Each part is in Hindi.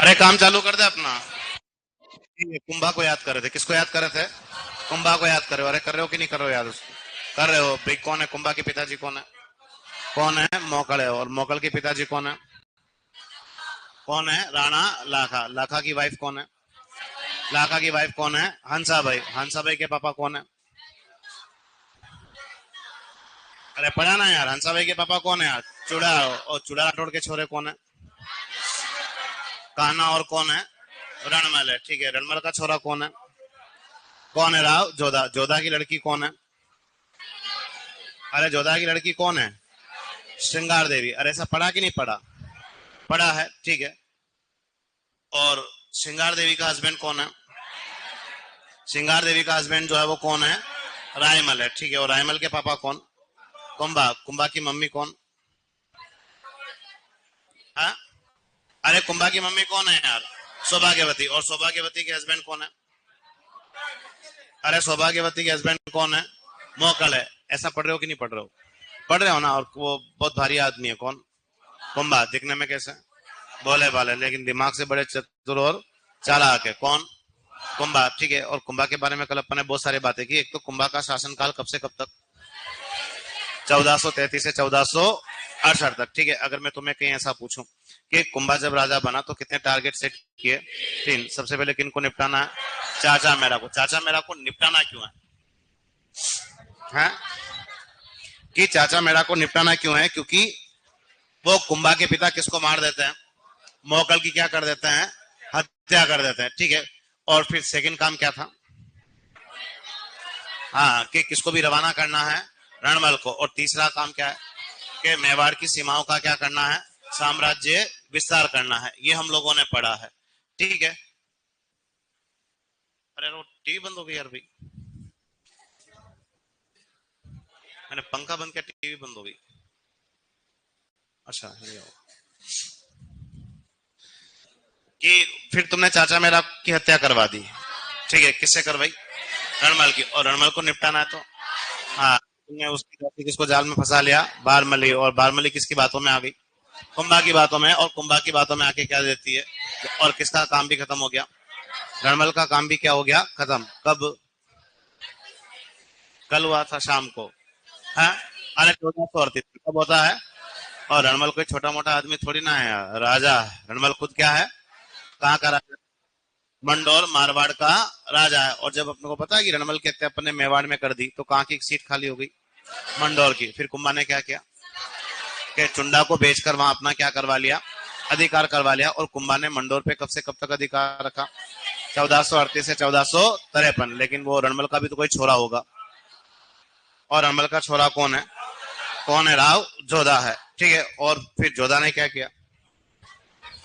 अरे काम चालू कर दे अपना। ठीक है, कुंभा को याद कर रहे थे। किसको याद कर रहे थे? कुंभा को याद कर रहे हो। अरे कर रहे हो कि नहीं कर रहे हो याद उसको? कर रहे हो भाई। कौन है कुंभा के पिताजी? कौन है? कौन है? मोकल है। और मोकल के पिताजी कौन है? कौन है? राणा लाखा। लाखा की वाइफ कौन है? लाखा की वाइफ कौन है? हंसा भाई। हंसा भाई के पापा कौन है? अरे पढ़ा ना यार। हंसा भाई के पापा कौन है यार? चुड़ा। और चुड़ा राठौड़ के छोरे कौन है? कान्हा। और कौन है? रणमल है। ठीक है, रणमल का छोरा कौन है? कौन है? राव जोधा। जोधा की लड़की कौन है? अरे जोधा की लड़की कौन है? श्रृंगार देवी। अरे ऐसा पढ़ा कि नहीं पढ़ा? पढ़ा है। ठीक है। और श्रृंगार देवी का हस्बैंड कौन है? श्रृंगार देवी का हस्बैंड जो है वो कौन है? रायमल है। ठीक है। और रायमल के पापा कौन? कुंभा। कुंभा की मम्मी कौन? हाँ? अरे कुंभा की मम्मी कौन है यार? सौभाग्यवती। और सौभाग्यवती के हस्बैंड कौन है? अरे सौभाग्यवती के हस्बैंड कौन है? मोकल है। ऐसा पढ़ रहे हो कि नहीं पढ़ रहे हो? पढ़ रहे हो ना। और वो बहुत भारी आदमी है। कौन? कुंभा। दिखने में कैसे? भोले भाले, लेकिन दिमाग से बड़े चतुर और चालाक है। कौन? कुंभा। ठीक है। और कुंभा के बारे में कल अपन ने बहुत सारी बातें की। एक तो कुंभा का शासनकाल कब से कब तक? 1433 से 1468 तक। ठीक है। अगर मैं तुम्हें कहीं ऐसा पूछूं कि कुंभा जब राजा बना तो कितने टारगेट सेट किए? 3। सबसे पहले किन को निपटाना है? चाचा मेरा को। चाचा मेरा को निपटाना क्यों है? कि चाचा मेरा को निपटाना क्यों है? क्योंकि वो कुंभा के पिता किसको मार देते हैं? मोकल की क्या कर देते हैं? हत्या कर देते हैं। ठीक है। और फिर सेकंड काम क्या था? हाँ, कि किसको भी रवाना करना है? रणमल को। और तीसरा काम क्या है? कि मेवाड़ की सीमाओं का क्या करना है? साम्राज्य विस्तार करना है। ये हम लोगों ने पढ़ा है। ठीक है। अरे वो टीवी बंद हो गई यार भाई। मैंने पंखा बंद किया, टीवी बंद हो गई। अच्छा कि फिर तुमने चाचा मेरा की हत्या करवा दी। ठीक है। किससे करवाई? रणमल की। और रणमल को निपटाना है तो हाँ, तुमने उसकी जाति किसको जाल में फंसा लिया? बारमली। और बारमली किसकी बातों में आ गई? कुंभा की बातों में। और कुंभा की बातों में आके क्या देती है? और किसका काम भी खत्म हो गया? रणमल का काम भी क्या हो गया? खत्म। कब? कल हुआ था शाम को। है? अरे 1438 कब होता है? और रणमल कोई छोटा मोटा आदमी थोड़ी ना है यार, राजा है। रणमल खुद क्या है? कहाँ का राजा? मंडोर मारवाड़ का राजा है। और जब अपने को पता है कि रणमल की हत्या अपन ने मेवाड़ में कर दी तो कहाँ की सीट खाली हो गई? मंडोर की। फिर कुंभा ने क्या किया कि चुंडा को बेचकर वहां अपना क्या करवा लिया? अधिकार करवा लिया। और कुंभा ने मंडोर पे कब से कब तक अधिकार रखा? 1438 से 1453। लेकिन वो रणमल का भी तो कोई छोरा होगा। और रणमल का छोरा कौन है? कौन है? राव जोधा है। ठीक है। और फिर जोधा ने क्या किया?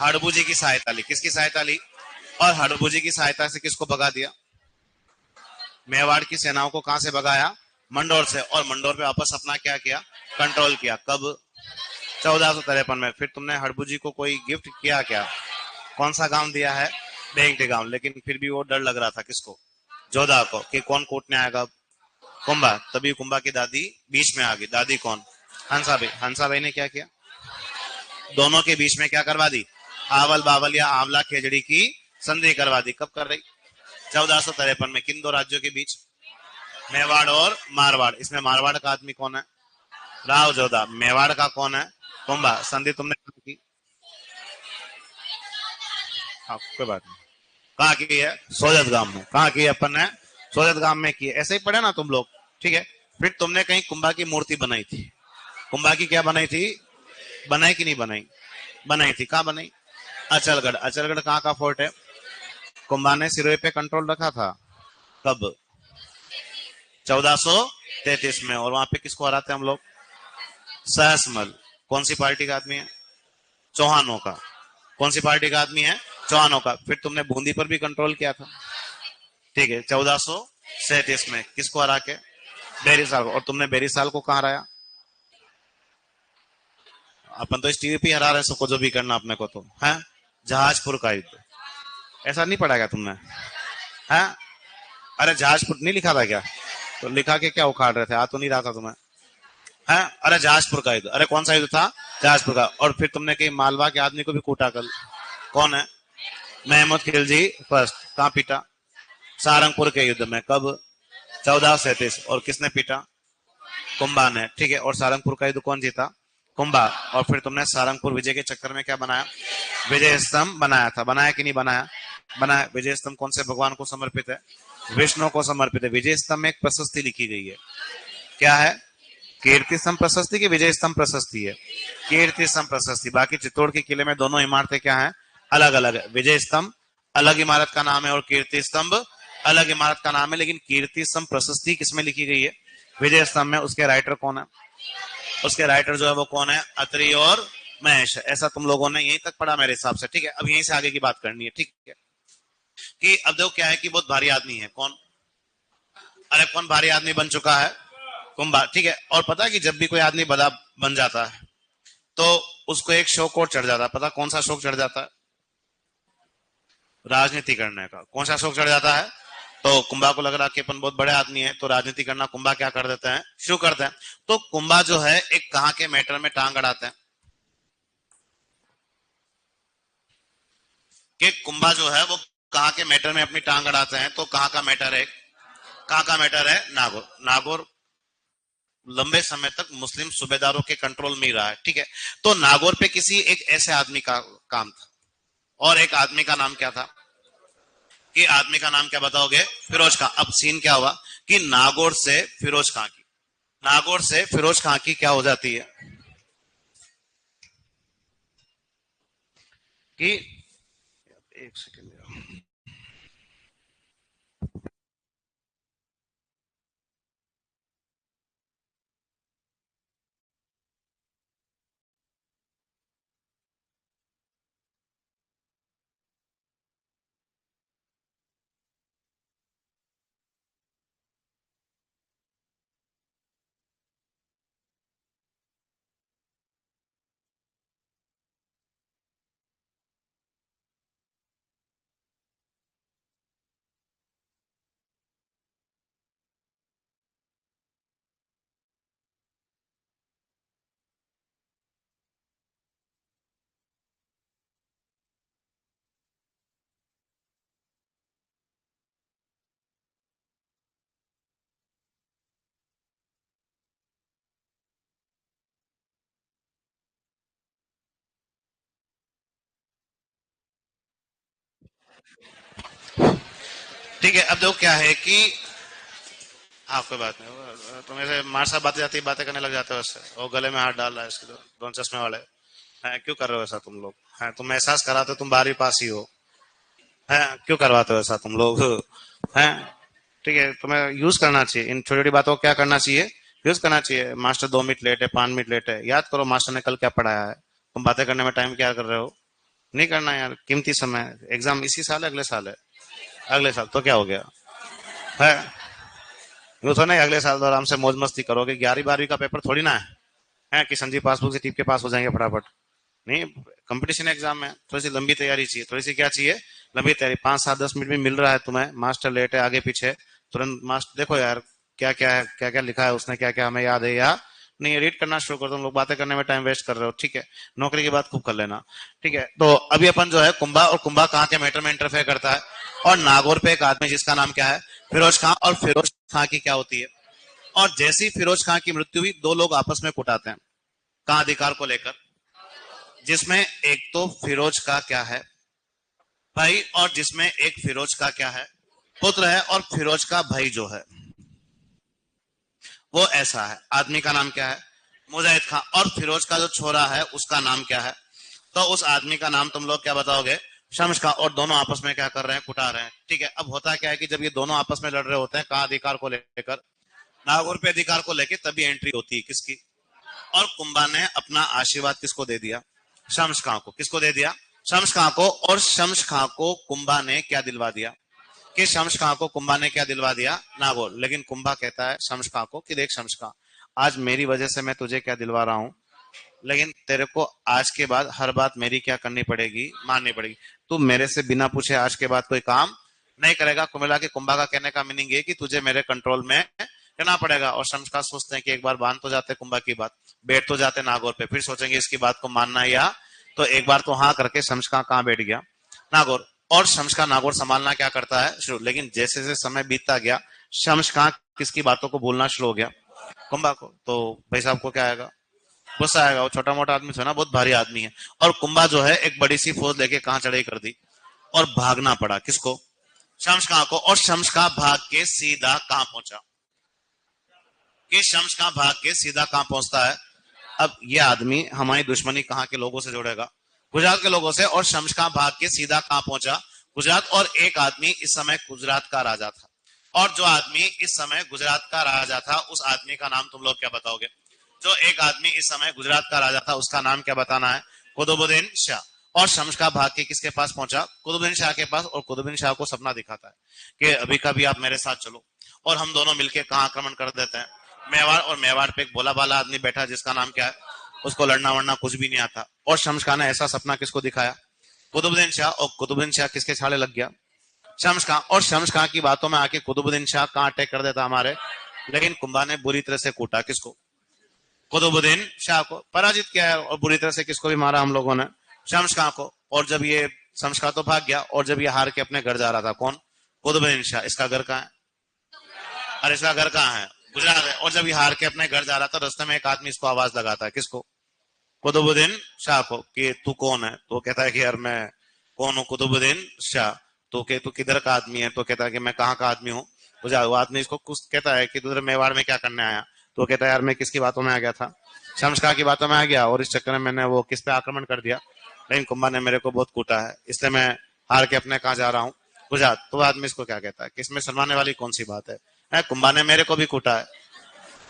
हड़बू जी की सहायता ली। किसकी सहायता ली? और हड़बू जी की सहायता से किसको भगा दिया? मेवाड़ की सेनाओं को कहां से भगाया? मंडोर से। और मंडोर पे वापस अपना क्या किया? कंट्रोल किया। कब? 1453 में। फिर तुमने हड़बू जी को कोई गिफ्ट किया क्या? कौन सा गांव दिया है? बेंगटे गांव। लेकिन फिर भी वो डर लग रहा था किसको? जोधा को, कि कौन कूटने आएगा? कुंभा। तभी कुंभा की दादी बीच में आ गई। दादी कौन? हंसा भाई। हंसा भाई ने क्या किया? दोनों के बीच में क्या करवा दी? आवल बावल या आंवला खेजड़ी की संधि करवा दी। कब कर रही? 1453 में। किन दो राज्यों के बीच? मेवाड़ और मारवाड़। इसमें मारवाड़ का आदमी कौन है? राव जोधा। मेवाड़ का कौन है? कुंभा। संधि तुमने कहाँ की? हाँ, कोई बात नहीं। कहाँ की है? सोजत गांव में। कहाँ की है अपन ने? सोजत गांव में की है। ऐसे ही पढ़े ना तुम लोग। ठीक है। फिर तुमने कहीं कुंभा की मूर्ति बनाई थी। कुंभा की क्या बनाई थी? बनाई कि नहीं बनाई? बनाई थी। कहाँ बनाई? अचलगढ़। अचलगढ़ कहाँ का फोर्ट है? कुंभा ने सिरोही पे कंट्रोल रखा था। कब? 1433 में। और वहां पे किसको हराते हम लोग? सहसमल। कौन सी पार्टी का आदमी है? चौहानों का। कौन सी पार्टी का आदमी है? चौहानों का। फिर तुमने बूंदी पर भी कंट्रोल किया था। ठीक है। 1437 में किसको हरा के? बेरीसाल को। और तुमने बेरीसाल को कहाँ हराया? अपन तो इस टीवी पे हरा रहे हैं सबको, जो भी करना अपने को तो है। जहाजपुर का युद्ध। ऐसा नहीं पढ़ा क्या तुमने? है? अरे जहाजपुर नहीं लिखा था क्या? तो लिखा के क्या उखाड़ रहे थे? आ तो नहीं रहा था तुम्हें? है? अरे जहाजपुर का युद्ध। अरे कौन सा युद्ध था? जहाजपुर का। और फिर तुमने कहीं मालवा के आदमी को भी कूटा कल। कौन है? महमूद खिलजी फर्स्ट। कहाँ पीटा? सारंगपुर के युद्ध में। कब? 1437। और किसने पीटा? कुंभा ने। ठीक है, और सारंगपुर का युद्ध कौन जीता? कुंभा। और फिर तुमने सारंगपुर विजय के चक्कर में क्या बनाया? विजय स्तंभ बनाया था। बनाया कि नहीं बनाया? बनाया। विजय स्तंभ कौन से भगवान को समर्पित है? विष्णु को समर्पित है। विजय स्तंभ में एक प्रशस्ति लिखी गई है, क्या है? कीर्ति स्तंभ प्रशस्ति की विजय स्तंभ प्रशस्ति है? कीर्ति स्तंभ प्रशस्ति। बाकी चित्तौड़ के किले में दोनों इमारतें क्या है? अलग अलग है। विजय स्तंभ अलग इमारत का नाम है और कीर्ति स्तंभ अलग इमारत का नाम है, लेकिन कीर्ति स्तंभ प्रशस्ति किसमें लिखी गई है? विजय स्तंभ में। उसके राइटर कौन है? उसके राइटर जो है वो कौन है? अत्रि और महेश। ऐसा तुम लोगों ने यहीं तक पढ़ा मेरे हिसाब से। ठीक है, अब यहीं से आगे की बात करनी है। ठीक है, कि अब देखो क्या है कि बहुत भारी आदमी है। कौन? अरे कौन भारी आदमी बन चुका है? कुंभा। ठीक है, और पता है कि जब भी कोई आदमी बड़ा बन जाता है तो उसको एक शौक और चढ़ जाता है। पता कौन सा शौक चढ़ जाता है? राजनीति करने का। कौन सा शौक चढ़ जाता है? तो कुंभा को लग रहा कि अपन बहुत बड़े आदमी है तो राजनीति करना कुंभा क्या कर देते हैं? शुरू करते हैं। तो कुंभा जो है एक कहां के मैटर में टांग अड़ाते हैं? कि कुंभा जो है वो कहां के मैटर में अपनी टांग अड़ाते हैं? तो कहां का मैटर है? कहां का मैटर है? नागौर। नागौर लंबे समय तक मुस्लिम सूबेदारों के कंट्रोल में ही रहा है। ठीक है, तो नागौर पे किसी एक ऐसे आदमी का काम था, और एक आदमी का नाम क्या था? कि आदमी का नाम क्या बताओगे? फिरोज खां। अब सीन क्या हुआ कि नागौर से फिरोज खां की, नागौर से फिरोज खां की क्या हो जाती है कि, एक सेकेंड, ठीक है। अब देखो क्या है कि, हाँ कोई बात नहीं, तुम ऐसे मार साहब बातें जाती बातें करने लग जाते हो उससे, वो गले में हाथ डाल रहा है इसके, दोनों चश्मे वाले हैं। क्यों कर रहे हो ऐसा तुम लोग? हैं, तुम एहसास कराते हो तुम 12वीं पास ही हो? हैं, क्यों करवाते हो ऐसा तुम लोग? हैं? ठीक है, तुम्हें यूज करना चाहिए इन छोटी छोटी बातों को। क्या करना चाहिए? यूज करना चाहिए। मास्टर 2 मिनट लेट है, 5 मिनट लेट है, याद करो मास्टर ने कल क्या पढ़ाया है। तुम बातें करने में टाइम क्या कर रहे हो? नहीं करना यार, कीमती समय। एग्जाम इसी साल है? अगले साल है? अगले साल तो क्या हो गया है? यूँ तो नहीं अगले साल तो आराम से मौज मस्ती करोगे। 11वीं 12वीं का पेपर थोड़ी ना है कि संजीव पासबुक से टीप के पास हो जाएंगे फटाफट। नहीं, कंपटीशन एग्जाम है, थोड़ी सी लंबी तैयारी चाहिए। थोड़ी सी क्या चाहिए? लंबी तैयारी। 5 7 10 मिनट भी मिल रहा है तुम्हें, मास्टर लेट है आगे पीछे, तुरंत मास्टर देखो यार क्या क्या है, क्या क्या लिखा है उसने, क्या क्या हमें याद है या नहीं, रीड करना शुरू कर दो। तुम लोग बातें करने में टाइम वेस्ट कर रहे हो। ठीक है, नौकरी की बात खूब कर लेना। ठीक है, तो अभी अपन जो है कुंभा, और कुंभा कहाँ के मैटर में इंटरफेयर करता है? और नागौर पे एक आदमी जिसका नाम क्या है? फिरोज खां। और फिरोज खां की क्या होती है? और जैसे ही फिरोज खां की मृत्यु हुई, दो लोग आपस में कुटाते हैं। कहाँ? अधिकार को लेकर। जिसमें एक तो फिरोज का क्या है? भाई। और जिसमें एक फिरोज का क्या है? पुत्र है। और फिरोज का भाई जो है वो ऐसा है। आदमी का नाम क्या है? मुजाहिद खां। और फिरोज का जो छोरा है उसका नाम क्या है? तो उस आदमी का नाम तुम लोग क्या बताओगे? शम्स खां। और दोनों आपस में क्या कर रहे हैं? कुटा रहे हैं। ठीक है, अब होता क्या है कि जब ये दोनों आपस में लड़ रहे होते हैं, कहा अधिकार को लेकर, नागौर पे अधिकार को लेकर, तभी एंट्री होती है किसकी? और कुंभा ने अपना आशीर्वाद किसको दे दिया? शम्स खां को। किसको दे दिया? शम्स खां को। और शम्स खां को कुंभा ने क्या दिलवा दिया? कि शम्स खां को कुंभा ने क्या दिलवा दिया? नागौर। लेकिन कुंभा कहता है शम्स खां को कि देख शम्स खां, आज मेरी वजह से मैं तुझे क्या दिलवा रहा हूं, लेकिन तेरे को आज के बाद हर बात मेरी क्या करनी पड़ेगी? माननी पड़ेगी। तू मेरे से बिना पूछे आज के बाद कोई काम नहीं करेगा। कुमिला के कुंभा का कहने का मीनिंग ये कि तुझे मेरे कंट्रोल में करना पड़ेगा। और शमशका सोचते हैं कि एक बार मान तो जाते कुंभा की बात, बैठ तो जाते नागौर पे, फिर सोचेंगे इसकी बात को मानना या, तो एक बार तो हाँ करके शमशका कहाँ बैठ गया? नागौर। और शम्स खां नागौर संभालना क्या करता है शुरू, लेकिन जैसे जैसे समय बीतता गया शम्स खां किसकी बातों को भूलना शुरू हो गया, कुंभा को। तो भाई साहब को क्या आएगा, गुस्सा आएगा। वो छोटा मोटा आदमी था ना, बहुत भारी आदमी है। और कुंभा जो है एक बड़ी सी फौज लेके कहां चढ़ाई कर दी और भागना पड़ा किसको, शम्स खां को। और शम्स खां भाग के सीधा कहां पहुंचा, कि शम्स खां भाग के सीधा कहां पहुंचता है। अब ये आदमी हमारी दुश्मनी कहां के लोगों से जोड़ेगा, गुजरात के लोगों से। और शम्स खां भाग के सीधा कहां पहुंचा, गुजरात। और एक आदमी इस समय गुजरात का राजा था, और जो आदमी इस समय गुजरात का राजा था उस आदमी का नाम तुम लोग क्या बताओगे। जो एक आदमी इस समय गुजरात का राजा था उसका नाम क्या बताना है, कुतुबुद्दीन शाह। और शम्स खां भाग के किसके पास पहुंचा, कुतुबुद्दीन शाह के पास। और कुतुबुद्दीन शाह को सपना दिखाता है कि अभी कभी आप मेरे साथ चलो और हम दोनों मिलकर कहां आक्रमण कर देते हैं, मेवाड़। और मेवाड़ पे एक भोला भाला आदमी बैठा जिसका नाम क्या है, उसको लड़ना वड़ना कुछ भी नहीं आता। और शम्स खां ने ऐसा सपना किसको दिखाया, कुतुबुद्दीन शाह। और कुतुबुद्दीन शाह किसके छाले लग गया, शम्स खां। और शम्स खां की बातों में आके कुतुबुद्दीन शाह कहां अटैक कर देता हमारे, लेकिन कुंभा ने बुरी तरह से कूटा किसको, कुतुबुद्दीन शाह को। पराजित किया है। और बुरी तरह से किसको भी मारा हम लोगों ने, शम्स खां को। और जब ये शम्स खां तो भाग गया, और जब ये हार के अपने घर जा रहा था, कौन, कुतुबुद्दीन शाह। इसका घर कहाँ है, और इसका घर कहाँ है, गुजरात है। और जब ये हार के अपने घर जा रहा था, रास्ते में एक आदमी इसको आवाज लगाता है किसको, कुतुबुद्दीन शाह को, कि तू कौन है। तो कहता है कि यार मैं कौन हूँ, कुतुबुद्दीन शाह। तो के तू किधर का आदमी है, तो कहता है कि मैं कहाँ का आदमी हूँ। वो आदमी इसको कुछ कहता है कि तुझे मेवाड़ में क्या करने आया। तो कहता है यार मैं किसकी बातों में आ गया था, शम्स खां की बातों में आ गया, और इस चक्कर में मैंने वो किस पे आक्रमण कर दिया, लेकिन कुंभा ने मेरे को बहुत कूटा है, इसलिए मैं हार के अपने कहा जा रहा हूँ गुजरात। तो आदमी इसको क्या कहता है कि इसमें शर्माने वाली कौन सी बात है, कुंभा ने मेरे को भी कूटा है।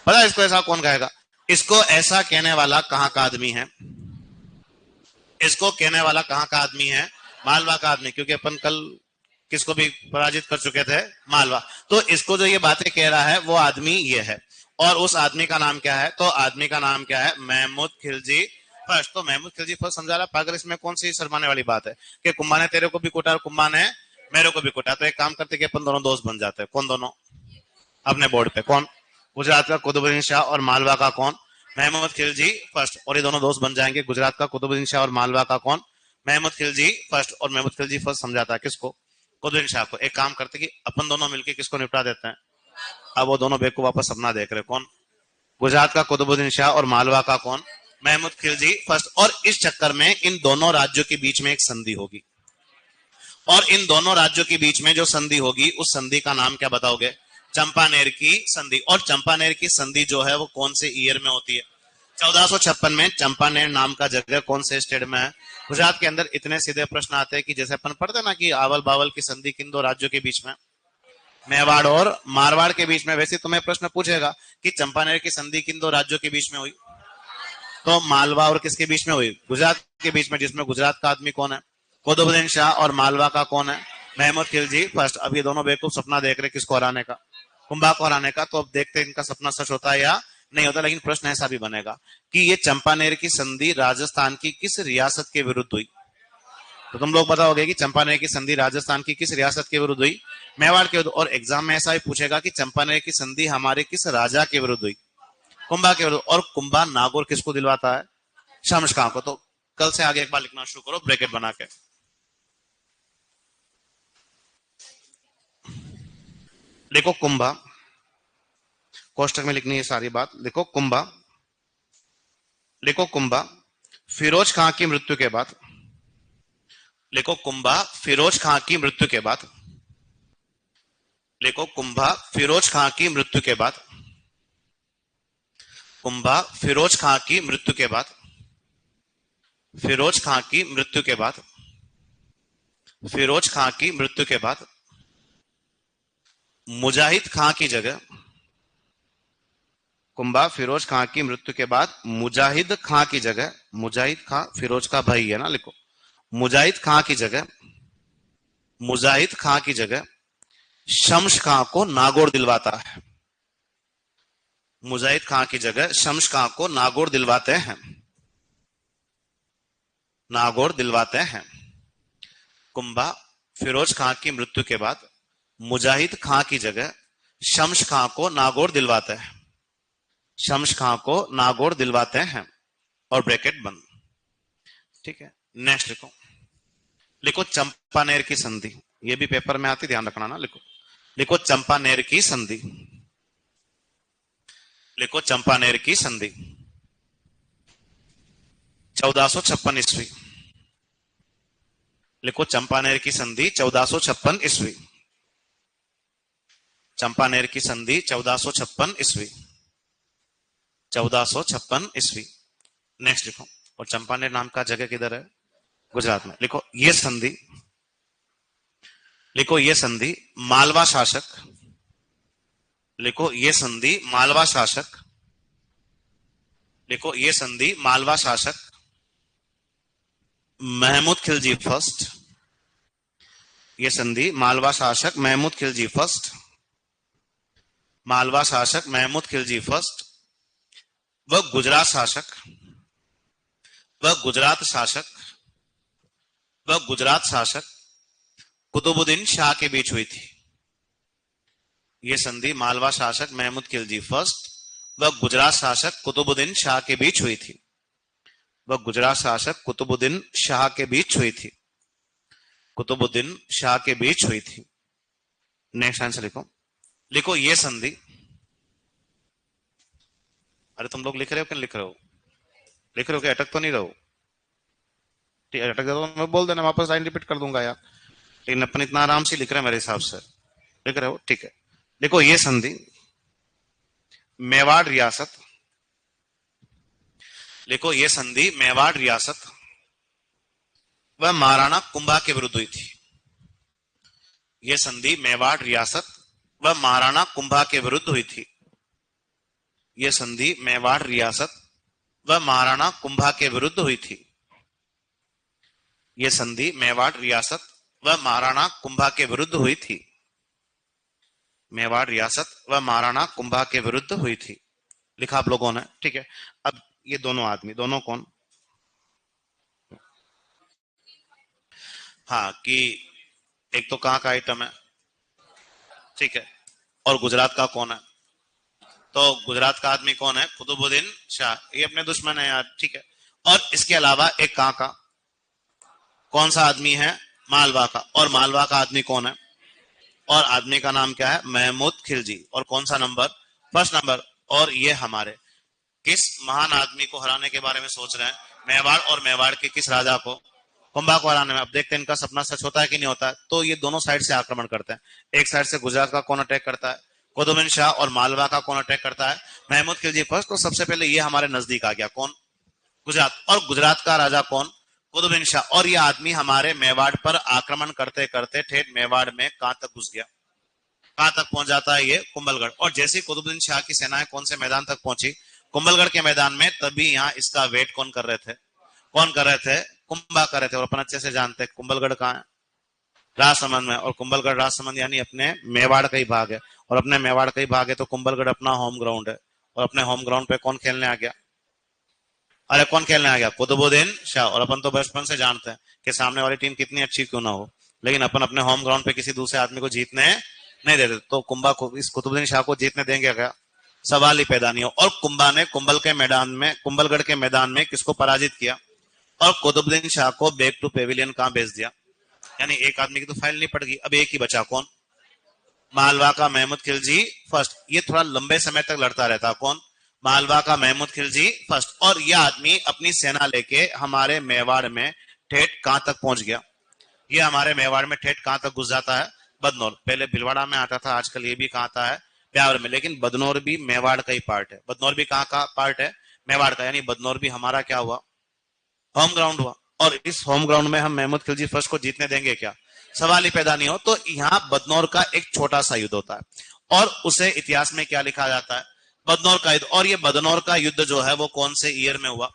पता है इसको ऐसा कौन कहेगा, इसको ऐसा कहने वाला कहाँ का आदमी है, इसको कहने वाला कहाँ का आदमी है, मालवा का आदमी। क्योंकि अपन कल किसको भी पराजित कर चुके थे, मालवा। तो इसको जो ये बातें कह रहा है वो आदमी ये है। और उस आदमी का नाम क्या है, तो आदमी का नाम क्या है, महमूद खिलजी फर्स्ट। तो महमूद खिलजी फर्स्ट समझा रहा, पागल इसमें कौन सी शर्माने वाली बात है कि कुंभा ने तेरे को भी कूटा और कुंभा ने मेरे को भी कूटा। तो एक काम करते कि अपन दोनों दोस्त बन जाते हैं। कौन दोनों, अपने बोर्ड पे कौन, गुजरात का कुतुबुद्दीन शाह और मालवा का कौन, महमूद खिलजी फर्स्ट। और ये दोनों दोस्त बन जाएंगे, गुजरात का कुतुबुद्दीन शाह और मालवा का कौन, महमूद खिलजी फर्स्ट। और महमूद खिलजी फर्स्ट समझाता है किसको, कुतुबुद्दीन शाह को। एक काम करते कि अपन दोनों मिलकर किसको निपटा देते हैं। अब वो दोनों बेवकूफ वापस सपना देख रहे, कौन, गुजरात का कुतुबुद्दीन शाह और मालवा का कौन, महमूद खिलजी फर्स्ट। और इस चक्कर में इन दोनों राज्यों के बीच में एक संधि होगी, और इन दोनों राज्यों के बीच में जो संधि होगी उस संधि का नाम क्या बताओगे, चंपानेर की संधि। और चंपानेर की संधि जो है वो कौन से ईयर में होती है, 1456 में। चंपानेर नाम का जगह कौन से स्टेट में है, गुजरात के अंदर। इतने सीधे प्रश्न आते हैं कि जैसे अपन पढ़ते ना कि आवल बावल की संधि किन दो राज्यों के बीच में, मेवाड़ और मारवाड़ के बीच में। वैसे तुम्हें प्रश्न पूछेगा कि चंपानेर की संधि किन दो राज्यों के बीच में हुई, तो मालवा और किसके बीच में हुई, गुजरात के बीच में। जिसमें गुजरात का आदमी कौन है, कुतुबुद्दीन शाह। और मालवा का कौन है, महमूद खिलजी फर्स्ट। अब ये दोनों बेवकूफ सपना देख रहे किसको हराने का, कुंभा को हराने का। तो अब देखते हैं इनका सपना सच होता है या नहीं होता। लेकिन प्रश्न ऐसा भी बनेगा कि ये चंपानेर की संधि राजस्थान की किस रियासत के विरुद्ध हुई। तो तुम लोग बताओगे कि चंपानेर की संधि राजस्थान की किस रियासत के विरुद्ध हुई, मेवाड़ के विरुद्ध। और एग्जाम में ऐसा भी पूछेगा कि चंपानेर की संधि हमारे किस राजा के विरुद्ध हुई, कुंभा के विरुद्ध। और कुंभा नागौर किसको दिलवाता है, शम्स खां को। तो कल से आगे एक बार लिखना शुरू करो ब्रैकेट बना के। देखो कुंभा, कोष्टक में लिखनी है सारी बात। लिखो कुंभा, लिखो कुंभा फिरोज खां की मृत्यु के बाद, लिखो कुंभा फिरोज खां की मृत्यु के बाद, लिखो कुंभा फिरोज खां की मृत्यु के बाद, कुंभा फिरोज खां की मृत्यु के बाद, फिरोज खां की मृत्यु के बाद, फिरोज खां की मृत्यु के बाद मुजाहिद खां की जगह, कुंभा फिरोज खां की मृत्यु के बाद मुजाहिद खां की जगह, मुजाहिद खां फिरोज का भाई है ना, लिखो मुजाहिद खां की जगह, मुजाहिद खां की जगह शम्स खां को नागौर दिलवाता है। मुजाहिद खां की जगह शम्स खां को नागौर दिलवाते हैं, नागौर दिलवाते हैं। कुंभा फिरोज खां की मृत्यु के बाद मुजाहिद खां की जगह शम्स खां को नागौर दिलवाते हैं, शम्स खां को नागौर दिलवाते हैं। और ब्रैकेट बंद। ठीक है, नेक्स्ट लिखो। लिखो चंपानेर की संधि, ये भी पेपर में आती, ध्यान रखना ना। लिखो, लिखो चंपानेर की संधि, लिखो चंपानेर की संधि 1456 ईस्वी। लिखो चंपानेर की संधि 1456 ईस्वी, चंपानेर की संधि 1456 ईस्वी, 1456 ईस्वी। नेक्स्ट लिखो, और चंपानेर नाम का जगह किधर है? गुजरात में। लिखो ये संधि, लिखो ये संधि मालवा शासक, लिखो ये संधि मालवा शासक, लिखो ये संधि मालवा शासक महमूद खिलजी फर्स्ट, ये संधि मालवा शासक महमूद खिलजी फर्स्ट, मालवा शासक महमूद खिलजी फर्स्ट व गुजरात शासक, व गुजरात शासक, व गुजरात शासक कुतुबुद्दीन शाह के बीच हुई थी। यह संधि मालवा शासक महमूद खिलजी फर्स्ट व गुजरात शासक कुतुबुद्दीन शाह के बीच हुई थी, व गुजरात शासक कुतुबुद्दीन शाह के बीच हुई थी, कुतुबुद्दीन शाह के बीच हुई थी। नेक्स्ट आंसर लिखो, लिखो ये संधि, अरे तुम लोग लिख रहे हो क्या? लिख रहे हो? लिख रहे हो क्या? अटक तो नहीं रहो? ठीक है, अटक जाओ तो मैं बोल देना, वापस लाइन रिपीट कर दूंगा यार, लेकिन अपन इतना आराम से लिख रहे हैं मेरे हिसाब से। लिख रहे हो? ठीक है। देखो ये संधि मेवाड़ रियासत, लिखो ये संधि मेवाड़ रियासत व महाराणा कुंभा के विरुद्ध हुई थी। यह संधि मेवाड़ रियासत व महाराणा कुंभा के विरुद्ध हुई थी। यह संधि मेवाड़ रियासत व महाराणा कुंभा के विरुद्ध हुई थी। यह संधि मेवाड़ रियासत व महाराणा कुंभा के विरुद्ध हुई थी। मेवाड़ रियासत व महाराणा कुंभा के विरुद्ध हुई थी। लिखा आप लोगों ने, ठीक है। अब ये दोनों आदमी, दोनों कौन? हाँ, कि एक तो कहां का आइटम है, ठीक है, और गुजरात का कौन है? तो गुजरात का आदमी कौन है? कुतुबुद्दीन शाह, ये अपने दुश्मन है यार, ठीक है। और इसके अलावा एक कहां का, कौन सा आदमी है? मालवा का, और मालवा का आदमी कौन है? और आदमी का नाम क्या है? महमूद खिलजी। और कौन सा नंबर? First number. और ये हमारे किस महान आदमी को हराने के बारे में सोच रहे हैं? मेवाड़, और मेवाड़ के किस राजा को? कुंभा को हराने में। अब देखते हैं इनका सपना सच होता है कि नहीं होता है। तो ये दोनों साइड से आक्रमण करते हैं। एक साइड से गुजरात का कौन अटैक करता है? कुतुबुद्दीन शाह। और मालवा का कौन अटैक करता है? महमूद खिलजी फर्स्ट। तो सबसे पहले ये हमारे नजदीक आ गया, कौन? गुजरात। और गुजरात का राजा कौन? कुतुबुद्दीन शाह। और ये आदमी हमारे मेवाड़ पर आक्रमण करते करते ठेठ मेवाड़ में कहां तक घुस गया? कहां तक पहुंच जाता है? ये कुंभलगढ़। और जैसे कुतुबुद्दीन शाह की सेनाएं कौन से मैदान तक पहुंची? कुंभलगढ़ के मैदान में। तभी यहाँ इसका वेट कौन कर रहे थे? कौन कर रहे थे? कुंभा कर रहे थे। और अपन अच्छे से जानते हैं कुंभलगढ़ कहाँ है? राजसमंद में। और कुंभलगढ़ राजसमंद यानी अपने मेवाड़ का ही भाग है। और अपने मेवाड़ का ही भाग है तो कुंभलगढ़ अपना होम ग्राउंड है। और अपने होम ग्राउंड पे कौन खेलने आ गया? अरे कौन खेलने आ गया? कुतुबुद्दीन शाह। और अपन तो बचपन से जानते हैं कि सामने वाली टीम कितनी अच्छी क्यों ना हो, लेकिन अपन अपने होम ग्राउंड पे किसी दूसरे आदमी को जीतने नहीं देते। तो कुंभा को, इस कुतुबुद्दीन शाह को जीतने देंगे क्या? सवाल ही पैदा नहीं हो। और कुंभा ने कुंभल के मैदान में, कुंभलगढ़ के मैदान में किसको पराजित किया? और कुतुबुद्दीन शाह को बैक टू पेविलियन कहां भेज दिया? यानी एक आदमी की तो फाइल नहीं पड़ गई। अब एक ही बचा, कौन? मालवा का महमूद खिलजी फर्स्ट। ये थोड़ा लंबे समय तक लड़ता रहता, कौन? मालवा का महमूद खिलजी फर्स्ट। और यह आदमी अपनी सेना लेके हमारे मेवाड़ में ठेठ कहां तक पहुंच गया? ये हमारे मेवाड़ में ठेठ कहां तक घुस जाता है? बदनौर। पहले भिलवाड़ा में आता था, आजकल ये भी कहां आता है? ब्यावर में। लेकिन बदनौर भी मेवाड़ का ही पार्ट है। बदनौर भी कहां का पार्ट है? मेवाड़ का। यानी बदनौर भी हमारा क्या हुआ? होम ग्राउंड हुआ। और इस होम ग्राउंड में हम महमूद खिलजी फर्स्ट को जीतने देंगे क्या? सवाल ही पैदा नहीं हो। तो यहाँ बदनौर का एक छोटा सा युद्ध होता है, और उसे इतिहास में क्या लिखा जाता है? बदनौर का युद्ध। और ये बदनौर का युद्ध जो है वो कौन से ईयर में हुआ?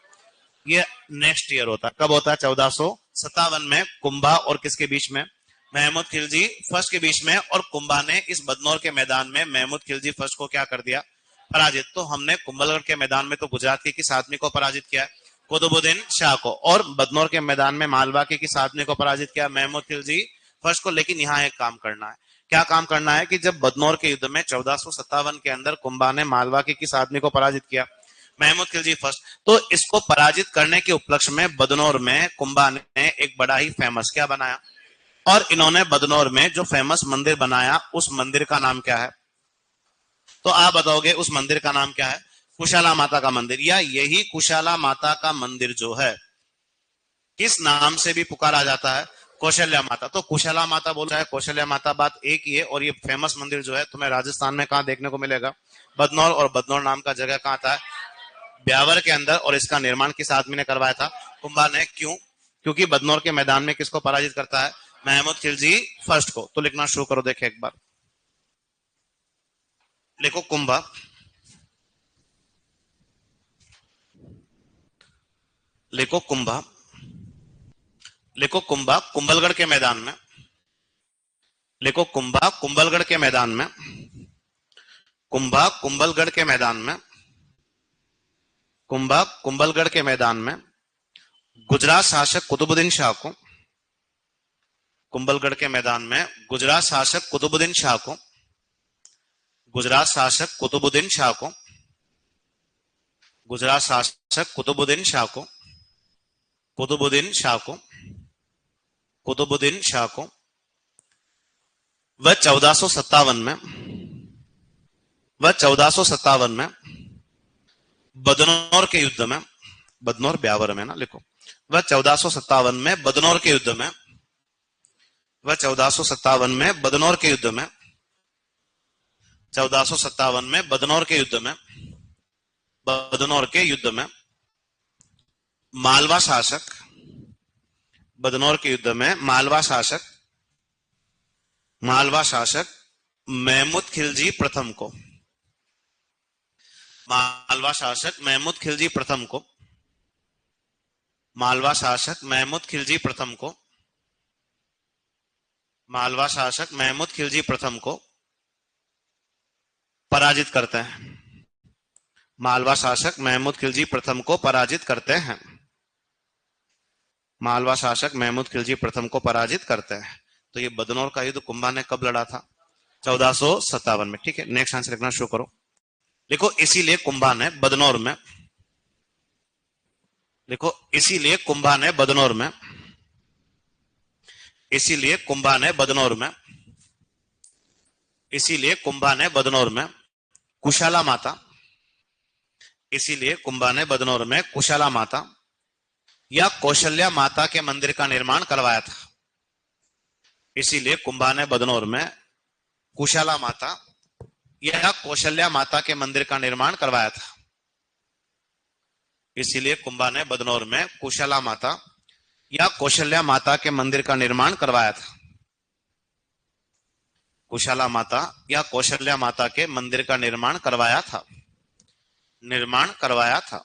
ये नेक्स्ट ईयर होता है। कब होता है? 1457 में। कुंभा और किसके बीच में? महमूद खिलजी फर्स्ट के बीच में। और कुंभा ने इस बदनौर के मैदान में महमूद खिलजी फर्स्ट को क्या कर दिया? पराजित। तो हमने कुंभलगढ़ के मैदान में तो गुजरात के किस आदमी को पराजित किया? कुतुबुद्दीन शाह को। और बदनौर के मैदान में मालवा के किस आदमी को पराजित किया? महमूद खिलजी फर्स्ट को। लेकिन यहाँ एक काम करना है। क्या काम करना है? कि जब बदनौर के युद्ध में 1457 के अंदर कुंभा ने मालवा के किस आदमी को पराजित किया? महमूद खिलजी फर्स्ट। तो इसको पराजित करने के उपलक्ष्य में बदनौर में कुंभा ने एक बड़ा ही फेमस क्या बनाया, और इन्होंने बदनौर में जो फेमस मंदिर बनाया उस मंदिर का नाम क्या है? तो आप बताओगे उस मंदिर का नाम क्या है? कुशाला माता का मंदिर, या यही कुशाला माता का मंदिर जो है किस नाम से भी पुकारा जाता है? कौशल्या माता। तो कुशला माता बोल रहा है, कौशल्या माता, बात एक ही है। और ये फेमस मंदिर जो है तुम्हें राजस्थान में कहां देखने को मिलेगा? बदनौर। और बदनौर नाम का जगह कहां था? ब्यावर के अंदर। और इसका निर्माण किस आदमी ने करवाया था? कुंभा ने। क्यों? क्योंकि बदनौर के मैदान में किसको पराजित करता है? महमूद खिलजी फर्स्ट को। तो लिखना शुरू करो, देखे एक बार लिखो कुंभा, लिखो कुंभा, लिखो कुंभा कुंभलगढ़ के मैदान में, लिखो कुंभा कुंभलगढ़ के मैदान में, कुंभा कुंभलगढ़ के मैदान में, कुंभा कुंभलगढ़ के मैदान में गुजरात शासक कुतुबुद्दीन शाह को, कुंभलगढ़ के मैदान में गुजरात शासक कुतुबुद्दीन शाह को, गुजरात शासक कुतुबुद्दीन शाह को, गुजरात शासक कुतुबुद्दीन शाह को, कुतुबुद्दीन शाह को, कुतुबुद्दीन शाह को वह 1457 में, वह 1457 में बदनौर के युद्ध में, बदनौर ब्यावर में ना लिखो, वह 1457 में बदनौर के युद्ध में, वह 1457 में बदनौर के युद्ध में, 1457 में बदनौर के युद्ध में, बदनौर के युद्ध में मालवा शासक, बदनौर के युद्ध में मालवा शासक, मालवा शासक महमूद खिलजी प्रथम को, मालवा शासक महमूद खिलजी प्रथम को, मालवा शासक महमूद खिलजी प्रथम को, मालवा शासक महमूद खिलजी प्रथम को पराजित करते हैं, मालवा शासक महमूद खिलजी प्रथम को पराजित करते हैं, मालवा शासक महमूद खिलजी प्रथम को पराजित करते हैं। तो ये बदनौर का युद्ध कुंभा ने कब लड़ा था? 1457 में। ठीक है, नेक्स्ट आंसर लिखना शुरू करो। देखो इसीलिए कुंभा ने बदनौर में, देखो इसीलिए कुंभा ने बदनौर में, इसीलिए कुंभा ने बदनौर में, इसीलिए कुंभा ने बदनौर में कुशाला माता, इसीलिए कुंभा ने बदनौर में कुशाला माता या कौशल्या माता के मंदिर का निर्माण करवाया था। इसीलिए कुंभा ने बदनौर में कुशाला माता या कौशल्या माता के मंदिर का निर्माण करवाया था। इसीलिए कुंभा ने बदनौर में कुशाला माता या कौशल्या माता के मंदिर का निर्माण करवाया था। कुशाला माता या कौशल्या माता के मंदिर का निर्माण करवाया था, निर्माण करवाया था।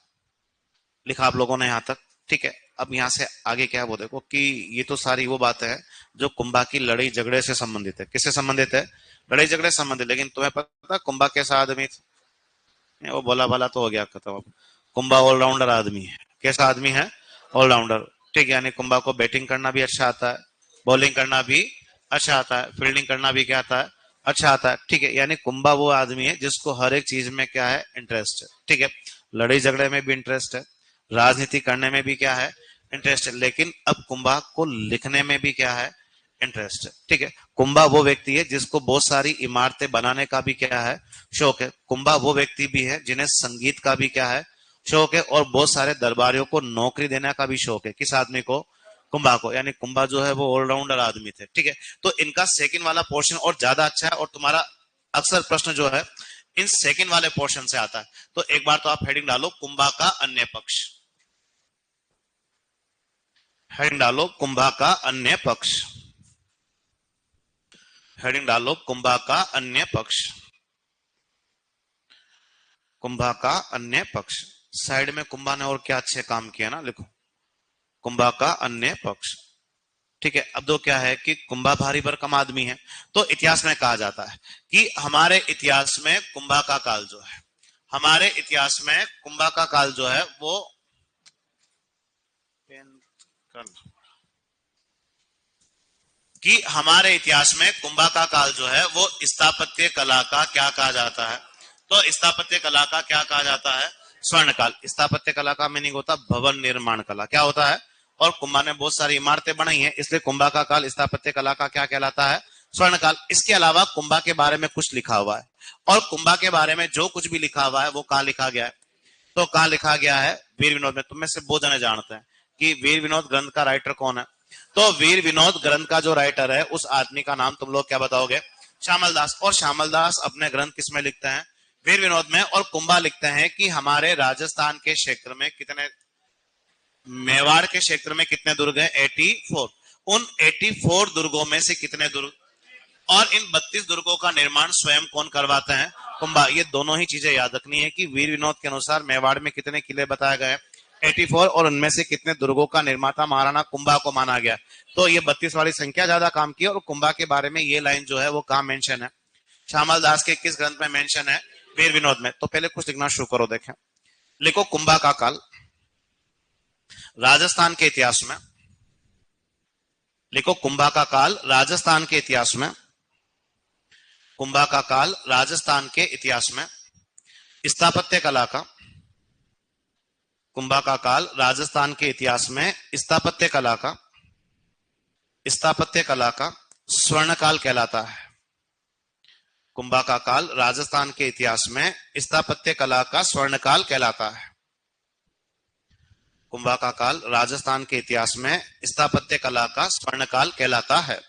लिखा आप लोगों ने यहां तक? ठीक है, अब यहां से आगे क्या है वो देखो कि ये तो सारी वो बातें हैं जो कुंभा की लड़ाई झगड़े से संबंधित है। किससे संबंधित है? लड़ाई झगड़े से संबंधित। लेकिन तुम्हें पता कुंभा कैसा आदमी था? वो भला भला तो हो गया खत्म। अब कुंभा ऑलराउंडर आदमी है। कैसा आदमी है? ऑलराउंडर। ठीक है, यानी कुंभा को बैटिंग करना भी अच्छा आता है, बॉलिंग करना भी अच्छा आता है, फील्डिंग करना भी क्या आता है? अच्छा आता है। ठीक है, यानी कुंभा वो आदमी है जिसको हर एक चीज में क्या है? इंटरेस्ट है। ठीक है, लड़ाई झगड़े में भी इंटरेस्ट है, राजनीति करने में भी क्या है? इंटरेस्ट है। लेकिन अब कुंभा को लिखने में भी क्या है? इंटरेस्ट है। ठीक है, कुंभा वो व्यक्ति है जिसको बहुत सारी इमारतें बनाने का भी क्या है? शौक है। कुंभा वो व्यक्ति भी है जिन्हें संगीत का भी क्या है? शौक है। और बहुत सारे दरबारियों को नौकरी देने का भी शौक है। किस आदमी को? कुंभा को। यानी कुंभा जो है वो ऑलराउंडर आदमी थे। ठीक है, तो इनका सेकंड वाला पोर्शन और ज्यादा अच्छा है, और तुम्हारा अक्सर प्रश्न जो है इन सेकंड वाले पोर्शन से आता है। तो एक बार तो आप हेडिंग डालो कुंभा का अन्य पक्ष, हेडिंग डालो कुंभा का अन्य पक्ष, हेडिंग डालो कुंभा का अन्य पक्ष, कुंभा का अन्य पक्ष। साइड में कुंभा ने और क्या अच्छे काम किया ना, लिखो कुंभा का अन्य पक्ष। ठीक है, अब तो क्या है कि कुंभा भारी भरकम आदमी है। तो इतिहास में कहा जाता है कि हमारे इतिहास में कुंभा का काल जो है, हमारे इतिहास में कुंभा का काल जो है वो कि हमारे इतिहास में कुंभा का काल जो है वो स्थापत्य कला का क्या कहा जाता है? तो स्थापत्य कला का क्या कहा जाता है? स्वर्ण काल। स्थापत्य कला का मीनिंग होता है भवन निर्माण कला। क्या होता है? और कुंभा ने बहुत सारी इमारतें बनाई हैं, इसलिए कुंभा का काल स्थापत्य कला का क्या कहलाता है? स्वर्ण काल। इसके अलावा कुंभा के बारे में कुछ लिखा हुआ है, और कुंभा के बारे में जो कुछ भी लिखा हुआ है वो कहाँ लिखा गया है? तो कहाँ लिखा गया है? वीर विनोद में। तुम में से बहुत जने जानते हैं कि वीर विनोद ग्रंथ का राइटर कौन है। तो वीर विनोद ग्रंथ का जो राइटर है उस आदमी का नाम तुम लोग क्या बताओगे? श्यामल दास। और श्यामल दास अपने ग्रंथ किसमें लिखते हैं? वीर विनोद में। और कुंभा लिखते हैं कि हमारे राजस्थान के क्षेत्र में कितने, मेवाड़ के क्षेत्र में कितने दुर्ग हैं? 84। उन 84 दुर्गों में से कितने दुर्ग, और इन 32 दुर्गों का निर्माण स्वयं कौन करवाते हैं? कुंभा। ये दोनों ही चीजें याद रखनी है कि वीर विनोद के अनुसार मेवाड़ में कितने किले बताए गए? 84। और उनमें से कितने दुर्गों का निर्माता महाराणा कुंभा को माना गया? तो ये 32 वाली संख्या ज्यादा काम की। और कुंभा के बारे में ये लाइन जो है वो कहाँ मेंशन है? श्यामल दास के किस ग्रंथ में मेंशन है? वीर विनोद में। तो पहले कुछ लिखना शुरू करो। देखें, लिखो कुंभा का काल राजस्थान के इतिहास में। लिखो कुंभा का काल राजस्थान के इतिहास में। कुंभा का काल राजस्थान के इतिहास में स्थापत्य कला का, कुंभा का काल राजस्थान के इतिहास में स्थापत्य कला का, स्थापत्य कला का स्वर्ण काल कहलाता है। कुंभा का काल राजस्थान के इतिहास में स्थापत्य कला का स्वर्ण काल कहलाता है। कुंभा का काल राजस्थान के इतिहास में स्थापत्य कला का स्वर्ण काल कहलाता है।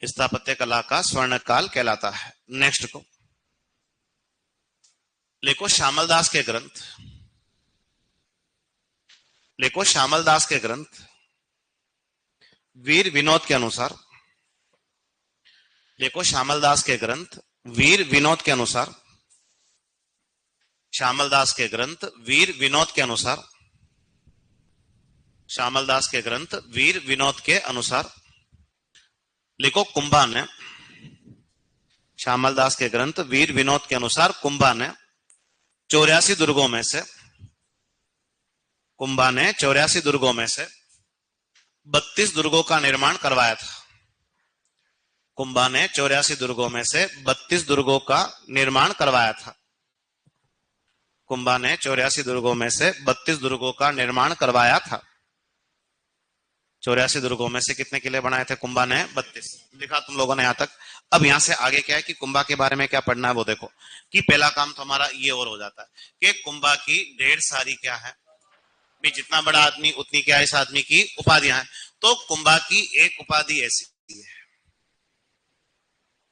स्थापत्य कला का स्वर्ण काल कहलाता है। नेक्स्ट को लिखो श्यामल दास के ग्रंथ। लिखो श्यामल दास के ग्रंथ वीर विनोद के अनुसार। लिखो श्यामल दास के ग्रंथ वीर विनोद के अनुसार। श्यामल दास के ग्रंथ वीर विनोद के अनुसार। श्यामल दास के ग्रंथ वीर विनोद के अनुसार। लिखो कुंभा ने, श्यामल दास के ग्रंथ वीर विनोद के अनुसार कुंभा ने 84 दुर्गों में से, कुंभा ने 84 दुर्गों में से 32 दुर्गों का निर्माण करवाया था। कुंभा ने 84 दुर्गों में से 32 दुर्गों का निर्माण करवाया था। कुंभा ने 84 दुर्गों में से 32 दुर्गों का निर्माण करवाया था। 84 दुर्गों में से कितने किले बनाए थे कुंभा ने? 32। लिखा तुम लोगों ने यहां तक। अब यहां से आगे क्या है कि कुंभा के बारे में क्या पढ़ना है वो देखो। कि पहला काम तो हमारा ये और हो जाता है कि कुंभा की ढेर सारी क्या है भी, जितना बड़ा आदमी उतनी क्या इस आदमी की उपाधियां हैं। तो कुंभा की एक उपाधि ऐसी है,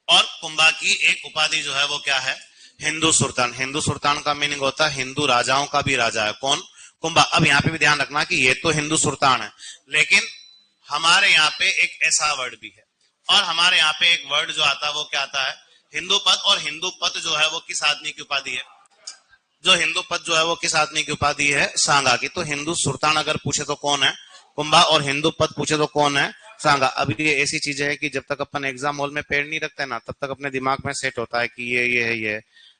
और कुंभा की एक उपाधि जो है वो क्या है? हिंदू सुल्तान। हिंदू सुल्तान का मीनिंग होता है हिंदू राजाओं का भी राजा है। कौन? कुंभा। अब यहाँ पे भी ध्यान रखना कि ये तो हिंदू सुल्तान है, लेकिन हमारे यहाँ पे एक ऐसा वर्ड भी है, और हमारे यहाँ पे एक वर्ड जो आता है वो क्या आता है? हिंदू पद। और हिंदू पद जो है वो किस आदमी की उपाधि है? जो हिंदू पद जो है वो किस आदमी की उपाधि है? सांगा की। तो हिंदू सुल्तान अगर पूछे तो कौन है? कुंभा। और हिंदू पद पूछे तो कौन है? सांगा। अभी ये ऐसी चीजें है कि जब तक अपन एग्जाम हॉल में पैर नहीं रखते ना, तब तक अपने दिमाग में सेट होता है कि ये है ये।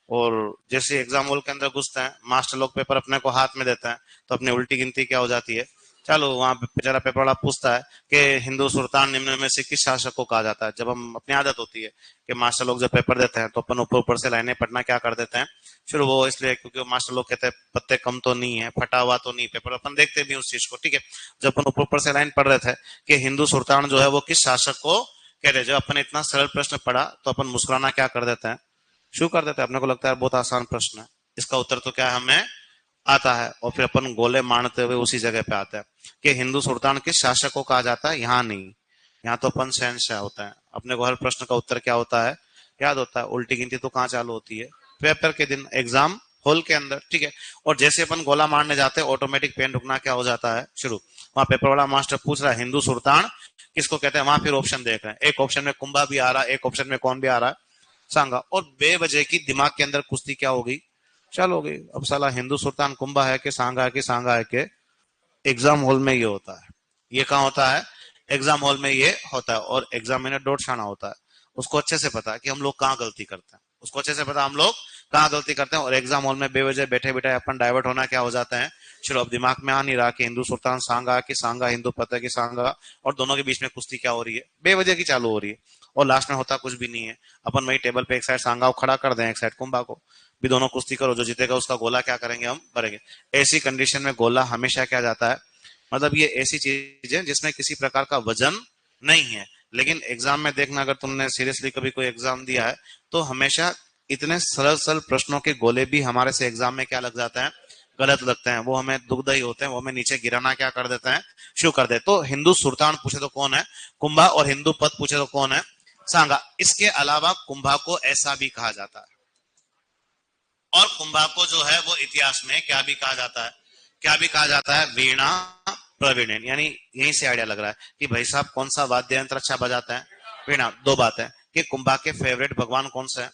और जैसे एग्जाम हॉल के अंदर घुसते हैं, मास्टर लोग पेपर अपने को हाथ में देते हैं, तो अपनी उल्टी गिनती क्या हो जाती है? चलो वहां पे बेचारा पेपर वाला पूछता है कि हिंदू सुल्तान निम्न में से किस शासक को कहा जाता है। जब हम, अपनी आदत होती है कि मास्टर लोग जब पेपर देते हैं तो अपन ऊपर ऊपर से लाइनें पढ़ना क्या कर देते हैं शुरू। वो इसलिए क्योंकि मास्टर लोग कहते हैं पत्ते कम तो नहीं है, फटा हुआ तो नहीं पेपर, अपन देखते भी उस चीज को। ठीक है, जब अपन ऊपर ऊपर से लाइन पढ़ रहे थे कि हिंदू सुल्तान जो है वो किस शासक को कह रहे, जब अपन इतना सरल प्रश्न पढ़ा तो अपन मुस्कुराना क्या कर देते हैं? शुरू कर देते हैं। अपने को लगता है बहुत आसान प्रश्न है, इसका उत्तर तो क्या है हमें आता है, और फिर अपन गोले मारते हुए उसी जगह पे आते हैं कि हिंदू सुल्तान किस शासक को कहा जाता है। यहाँ नहीं, यहाँ तो अपन शहंशाह होता है। अपने को हर प्रश्न का उत्तर क्या होता है? याद होता है। उल्टी गिनती तो कहाँ चालू होती है? पेपर के दिन, एग्जाम हॉल के अंदर। ठीक है, और जैसे अपन गोला मारने जाते हैं ऑटोमेटिक पेन रुकना क्या हो जाता है? शुरू। वहां पेपर वाला मास्टर पूछ रहा है हिंदू सुल्तान किसको कहते हैं, वहां फिर ऑप्शन देख रहे हैं। एक ऑप्शन में कुंभा भी आ रहा है, एक ऑप्शन में कौन भी आ रहा है? सांगा। और बेवजह की दिमाग के अंदर कुश्ती क्या होगी? चल हो गई। अब साला हिंदू सुल्तान कुंभा है कि सांगा है कि सांगा है कि? एग्जाम हॉल में ये होता है। ये कहाँ होता है? एग्जाम हॉल में ये होता है। और एग्जामिनर डोट छाना होता है, उसको अच्छे से पता है कि हम लोग कहाँ गलती करते हैं। उसको अच्छे से पता हम लोग कहाँ गलती करते हैं। और एग्जाम हॉल में बेवजह बैठे बैठे अपन डाइवर्ट होना क्या हो जाता है? चलो, अब दिमाग में आ नहीं रहा कि हिंदू सुल्तान सांगा कि सांगा हिंदू पता कि सांगा, और दोनों के बीच में कुश्ती क्या हो रही है? बेवजह की चालू हो रही है। और लास्ट में होता कुछ भी नहीं है। अपन वही टेबल पे एक साइड सांगा को खड़ा कर दें, एक साइड कुंभा को। भी दोनों कुश्ती करो, जो जीतेगा उसका गोला क्या करेंगे, हम भरेंगे। ऐसी कंडीशन में गोला हमेशा क्या जाता है, मतलब ये ऐसी चीज है जिसमें किसी प्रकार का वजन नहीं है। लेकिन एग्जाम में देखना, अगर तुमने सीरियसली कभी कोई एग्जाम दिया है तो हमेशा इतने सरल सरल प्रश्नों के गोले भी हमारे से एग्जाम में क्या लग जाते हैं, गलत लगते हैं, वो हमें दुखदाई होते हैं, वो हमें नीचे गिराना क्या कर देते हैं, शुरू कर दे। तो हिंदू सुल्तान पूछे तो कौन है, कुंभा, और हिंदू पद पूछे तो कौन है, सांगा। इसके अलावा कुंभा को ऐसा भी कहा जाता है, और कुंभा को जो है वो इतिहास में क्या भी कहा जाता है, क्या भी कहा जाता है, वीणा प्रवीण। यानी यहीं से आइडिया लग रहा है कि भाई साहब कौन सा वाद्य यंत्र अच्छा बजाता है, वीणा। दो बात है कि कुंभा के फेवरेट भगवान कौन से हैं,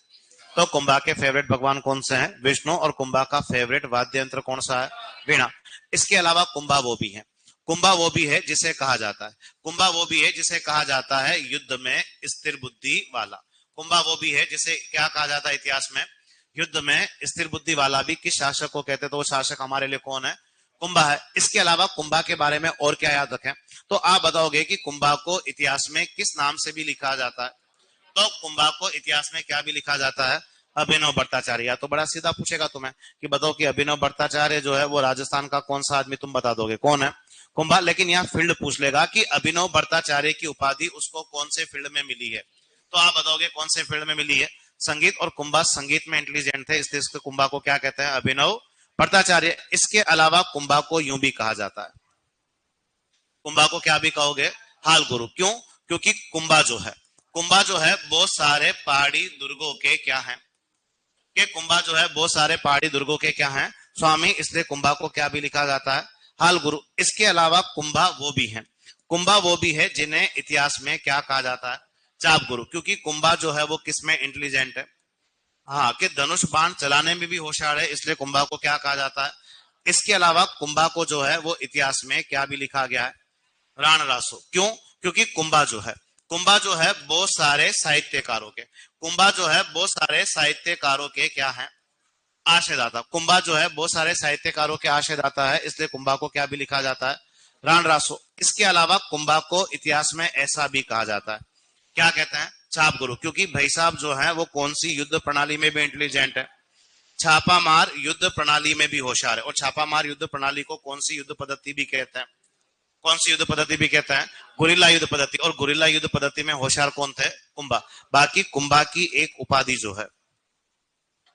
तो कुंभा के फेवरेट भगवान कौन से हैं, विष्णु, और कुंभा का फेवरेट वाद्य यंत्र कौन सा है, वीणा। इसके अलावा कुंभा वो भी है, कुंभा वो भी है जिसे कहा जाता है, कुंभा वो भी है जिसे कहा जाता है युद्ध में स्थिर बुद्धि वाला। कुंभा वो भी है जिसे क्या कहा जाता है इतिहास में, युद्ध में स्थिर बुद्धि वाला। भी किस शासक को कहते हैं, तो वो शासक हमारे लिए कौन है, कुंभा है। इसके अलावा कुंभा के बारे में और क्या याद रखें, तो आप बताओगे कि कुंभा को इतिहास में किस नाम से भी लिखा जाता है, तो कुंभा को इतिहास में क्या भी लिखा जाता है, अभिनव भट्टाचार्य। या तो बड़ा सीधा पूछेगा तुम्हें कि बताओ कि अभिनव भट्टाचार्य जो है वो राजस्थान का कौन सा आदमी, तुम बता दोगे कौन है, कुंभा। लेकिन यहाँ फील्ड पूछ लेगा कि अभिनव भट्टाचार्य की उपाधि उसको कौन से फील्ड में मिली है, तो आप बताओगे कौन से फील्ड में मिली है, संगीत। और कुंभा संगीत में इंटेलिजेंट थे, इसलिए कुंभा को क्या कहते हैं, अभिनव भट्टाचार्य। इसके अलावा कुंभा को यूं भी कहा जाता है, कुंभा को क्या भी कहोगे, हाल गुरु। क्यों, क्योंकि कुंभा जो है, कुंभा जो है बहुत सारे पहाड़ी दुर्गों के क्या है, कि कुंभा जो है बहुत सारे पहाड़ी दुर्गों के क्या है, स्वामी। इसलिए कुंभा को क्या भी लिखा जाता है, हाल गुरु। इसके अलावा कुंभा वो भी है, कुंभा वो भी है जिन्हें इतिहास में क्या कहा जाता है, चाप गुरु। क्योंकि कुंभा जो है वो किसमें इंटेलिजेंट है, हाँ, कि धनुष बाण चलाने में भी होशियार है, इसलिए कुंभा को क्या कहा जाता है। इसके अलावा कुंभा को जो है वो इतिहास में क्या भी लिखा गया है, राण रासो। क्यों, क्योंकि कुंभा जो है, कुंभा जो है बहुत सारे साहित्यकारों के, कुंभा जो है बहुत सारे साहित्यकारों के क्या है, आशयदाता। कुंभा जो है बहुत सारे साहित्यकारों के आशयदाता है, इसलिए कुंभा को क्या भी लिखा जाता है, राण रासो। इसके अलावा कुंभा को इतिहास में ऐसा भी कहा जाता है, क्या कहते हैं, छाप गुरु। क्योंकि भाई साहब जो है वो कौन सी युद्ध प्रणाली में भी इंटेलिजेंट है, छापा मार युद्ध प्रणाली में भी होशियार है। और छापा मार युद्ध प्रणाली को कौन सी युद्ध पद्धति भी कहते हैं, कौन सी युद्ध पद्धति भी कहते हैं, गुरिल्ला युद्ध पद्धति। और गुरिल्ला युद्ध पद्धति में होशियार कौन थे, कुंभा। बाकी कुंभा की एक उपाधि जो है,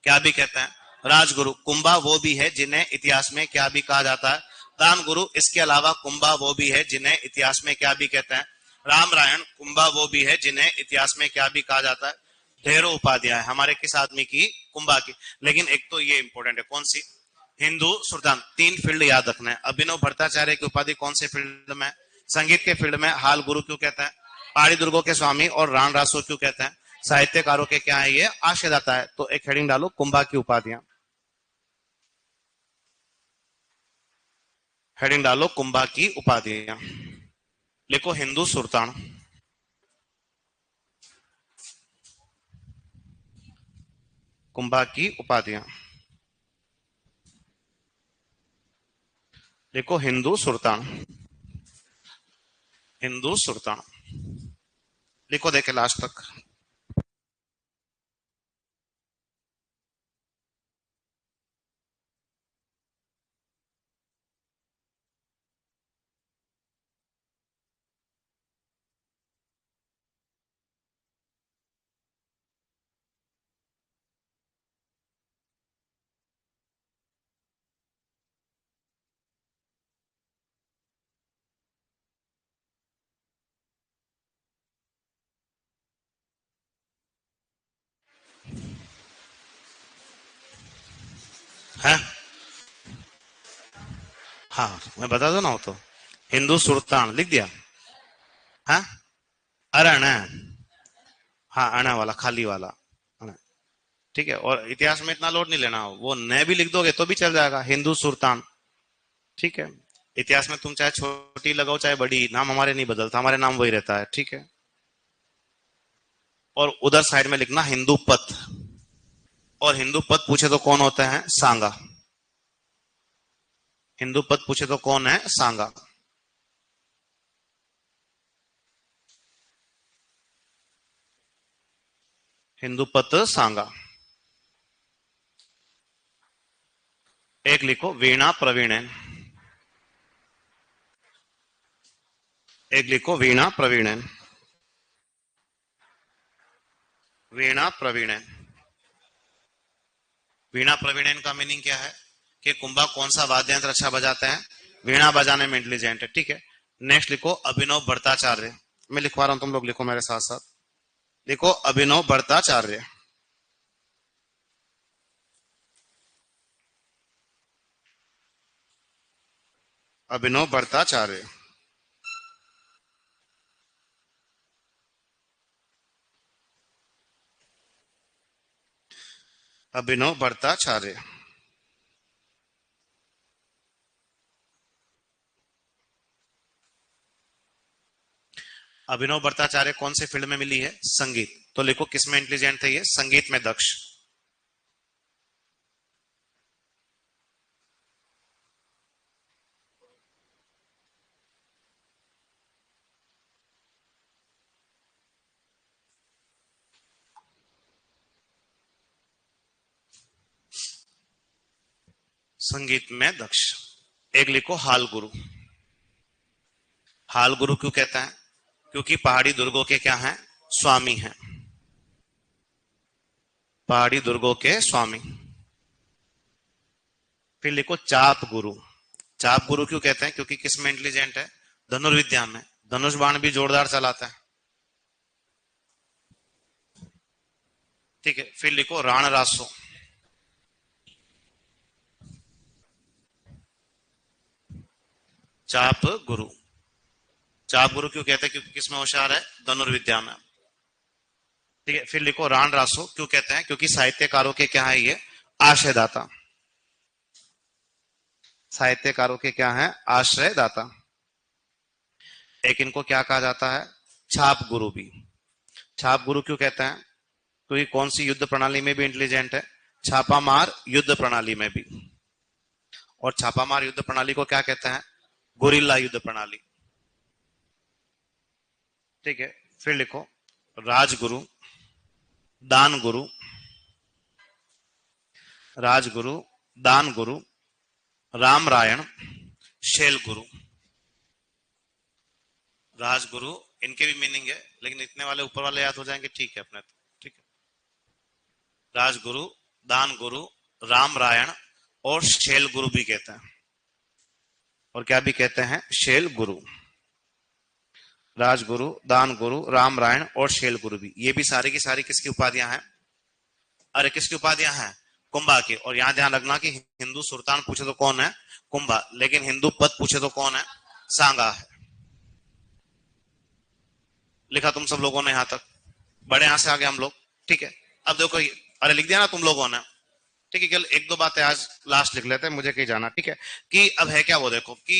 क्या भी कहते हैं, राजगुरु। कुंभा वो भी है जिन्हें इतिहास में क्या भी कहा जाता है, दान गुरु। इसके अलावा कुंभा वो भी है जिन्हें इतिहास में क्या भी कहते हैं, राम रायण। कुंभा वो भी है जिन्हें इतिहास में क्या भी कहा जाता है, ढेरों उपाधियां है हमारे किस आदमी की, कुंभा की। लेकिन एक तो ये इंपॉर्टेंट है, कौन सी, हिंदू सुल्तान। तीन फील्ड याद रखना है। अभिनव भट्टाचार्य की उपाधि कौन से फील्ड में, संगीत के फील्ड में, हाल गुरु क्यों कहते हैं, पहाड़ी दुर्गों के स्वामी। और राण रासो क्यों कहते हैं, साहित्यकारों के क्या है, ये आशयदाता है। तो एक हेडिंग डालो, कुंभा की उपाधियां। हेडिंग डालो, कुंभा की उपाधियां। लिखो हिंदू सुल्तान, कुंभा की उपाधियां। लिखो हिंदू सुल्तान, हिंदू सुल्तान। लिखो, देखे लास्ट तक। है, हाँ मैं बता दो ना, हो तो हिंदू सुल्तान लिख दिया। हाँ, अरण है, हाँ अणा वाला, खाली वाला अणा। ठीक है, और इतिहास में इतना लोड नहीं लेना, वो नए भी लिख दोगे तो भी चल जाएगा, हिंदू सुल्तान। ठीक है, इतिहास में तुम चाहे छोटी लगाओ चाहे बड़ी, नाम हमारे नहीं बदलता, हमारे नाम वही रहता है। ठीक है, और उधर साइड में लिखना हिंदू पथ। और हिंदू पथ पूछे तो कौन होते हैं, सांगा। हिंदू पथ पूछे तो कौन है, सांगा। हिंदू पथ सांगा। एक लिखो वीणा प्रवीणन, एक लिखो वीणा प्रवीणन, वीणा प्रवीणन। वीणा प्रवीणन का मीनिंग क्या है कि कुंभा कौन सा वाद्य यंत्र अच्छा बजाते हैं, वीणा बजाने में इंटेलिजेंट है, ठीक है। नेक्स्ट लिखो अभिनव भट्टाचार्य, मैं लिखवा रहा हूं, तुम लोग लिखो मेरे साथ साथ, लिखो अभिनव भट्टाचार्य, अभिनव भट्टाचार्य। अभिनव भट्टाचार्य। अभिनव भट्टाचार्य कौन से फील्ड में मिली है, संगीत, तो लिखो किसमें इंटेलिजेंट थे ये, संगीत में दक्ष। संगीत में दक्ष। एक लिखो हाल गुरु, हाल गुरु क्यों कहता है, क्योंकि पहाड़ी दुर्गों के क्या हैं, स्वामी हैं, पहाड़ी दुर्गों के स्वामी। फिर लिखो चाप गुरु, चाप गुरु क्यों कहते हैं, क्योंकि किसमें इंटेलिजेंट है, धनुर्विद्या में, धनुष बाण भी जोरदार चलाता है, ठीक है। फिर लिखो राण रासो, चाप गुरु, चाप गुरु क्यों कहते हैं, क्योंकि किसमें होशियार है, धनुर्विद्या में, ठीक है। फिर लिखो राण रासो क्यों कहते हैं, क्योंकि साहित्यकारों के क्या है ये, आश्रयदाता, साहित्यकारों के क्या है, आश्रयदाता। एक इनको क्या कहा जाता है, छाप गुरु भी, छाप गुरु क्यों कहते हैं, क्योंकि कौन सी युद्ध प्रणाली में भी इंटेलिजेंट है, छापामार युद्ध प्रणाली में भी, और छापामार युद्ध प्रणाली को क्या कहते हैं, गुरिल्ला युद्ध प्रणाली, ठीक है। फिर लिखो राजगुरु, दान गुरु, राजगुरु, दान गुरु, रामरायण, शैल गुरु। राजगुरु इनके भी मीनिंग है, लेकिन इतने वाले ऊपर वाले याद हो जाएंगे, ठीक है अपने तो, ठीक है। राजगुरु, दान गुरु, रामरायण और शैल गुरु भी कहते हैं, और क्या भी कहते हैं, शैल गुरु। राजगुरु, दान गुरु, रामरायण और शैल गुरु भी, ये भी सारी की सारी किसकी उपाधियां हैं, अरे किसकी उपाधियां हैं, कुंभा की। और यहां ध्यान रखना कि हिंदू सुल्तान पूछे तो कौन है, कुंभा, लेकिन हिंदू पद पूछे तो कौन है, सांगा है। लिखा तुम सब लोगों ने यहां तक, बड़े यहां से आगे हम लोग, ठीक है। अब देखो ये, अरे लिख दिया ना तुम लोगों ने, ठीक है। केवल एक दो बातें आज लास्ट लिख लेते हैं, मुझे कहीं जाना, ठीक है। कि अब है क्या, वो देखो कि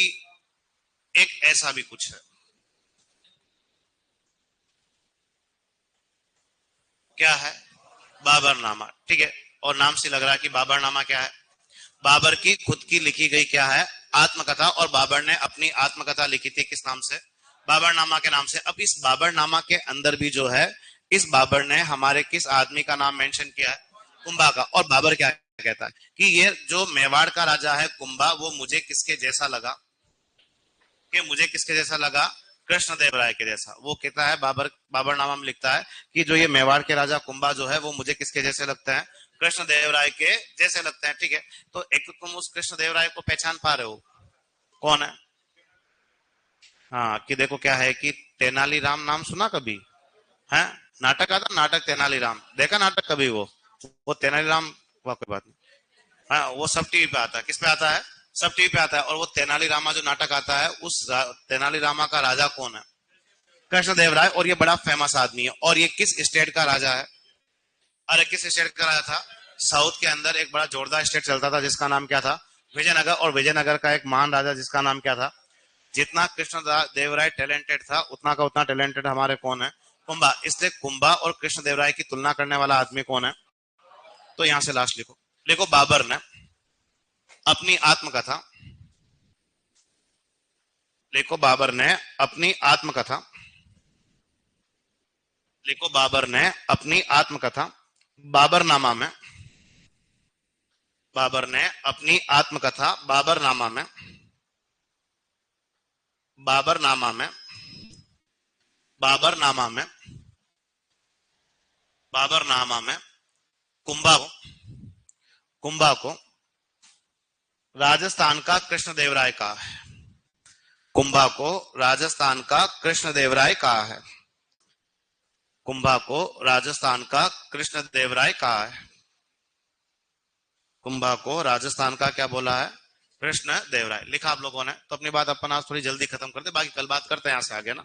एक ऐसा भी कुछ है, क्या है, बाबरनामा, ठीक है। और नाम से लग रहा है कि बाबरनामा क्या है, बाबर की खुद की लिखी गई क्या है, आत्मकथा, और बाबर ने अपनी आत्मकथा लिखी थी किस नाम से, बाबरनामा के नाम से। अब इस बाबरनामा के अंदर भी जो है, इस बाबर ने हमारे किस आदमी का नाम मेंशन किया है, कुंभा का। और बाबर क्या कहता है कि ये जो मेवाड़ का राजा है कुंभा, वो मुझे किसके जैसा लगा, कि मुझे किसके जैसा लगा, कृष्णदेव राय के जैसा। वो कहता है, बाबर बाबरनामा में लिखता है कि जो ये मेवाड़ के राजा कुंभा जो है, वो मुझे किसके जैसे लगते हैं, कृष्णदेव राय के जैसे लगते हैं, ठीक है। तो एक तो तुम उस कृष्णदेव राय को पहचान पा रहे हो, कौन है, हाँ, कि देखो क्या है कि तेनालीराम नाम सुना कभी है, नाटक आता नाटक तेनालीराम, देखा नाटक कभी, वो तेनालीराम, वाह कोई बात नहीं, हाँ वो सब टीवी पे आता है, किस पे आता है, सब टीवी पे आता है। और वो तेनालीरामा जो नाटक आता है, उस तेनालीरामा का राजा कौन है, कृष्णदेव राय। और ये बड़ा फेमस आदमी है, और ये किस स्टेट का राजा है, अरे किस स्टेट का राजा था, साउथ के अंदर एक बड़ा जोरदार स्टेट चलता था जिसका नाम क्या था, विजयनगर। और विजयनगर का एक महान राजा जिसका नाम क्या था, जितना कृष्ण देव राय टैलेंटेड था, उतना का उतना टैलेंटेड हमारे कौन है, कुंभा। इसलिए कुंभा और कृष्ण देव राय की तुलना करने वाला आदमी कौन है, तो यहां से लास्ट लिखो, लिखो बाबर ने अपनी आत्मकथा, लिखो बाबर ने अपनी आत्मकथा, लिखो बाबर ने अपनी आत्मकथा बाबरनामा में, बाबर ने अपनी आत्मकथा बाबरनामा में बाबरनामा में बाबरनामा में बाबरनामा में कुंभा को कुंभा को राजस्थान का कृष्णदेवराय कहा है। कुंभा को राजस्थान का कृष्णदेवराय कहा है। कुंभा को राजस्थान का कृष्णदेवराय कहा है। कुंभा को राजस्थान का क्या बोला है? कृष्णदेवराय। लिखा आप लोगों ने। तो अपनी बात अपन आज थोड़ी जल्दी खत्म करते, बाकी कल बात करते हैं यहाँ से आगे ना।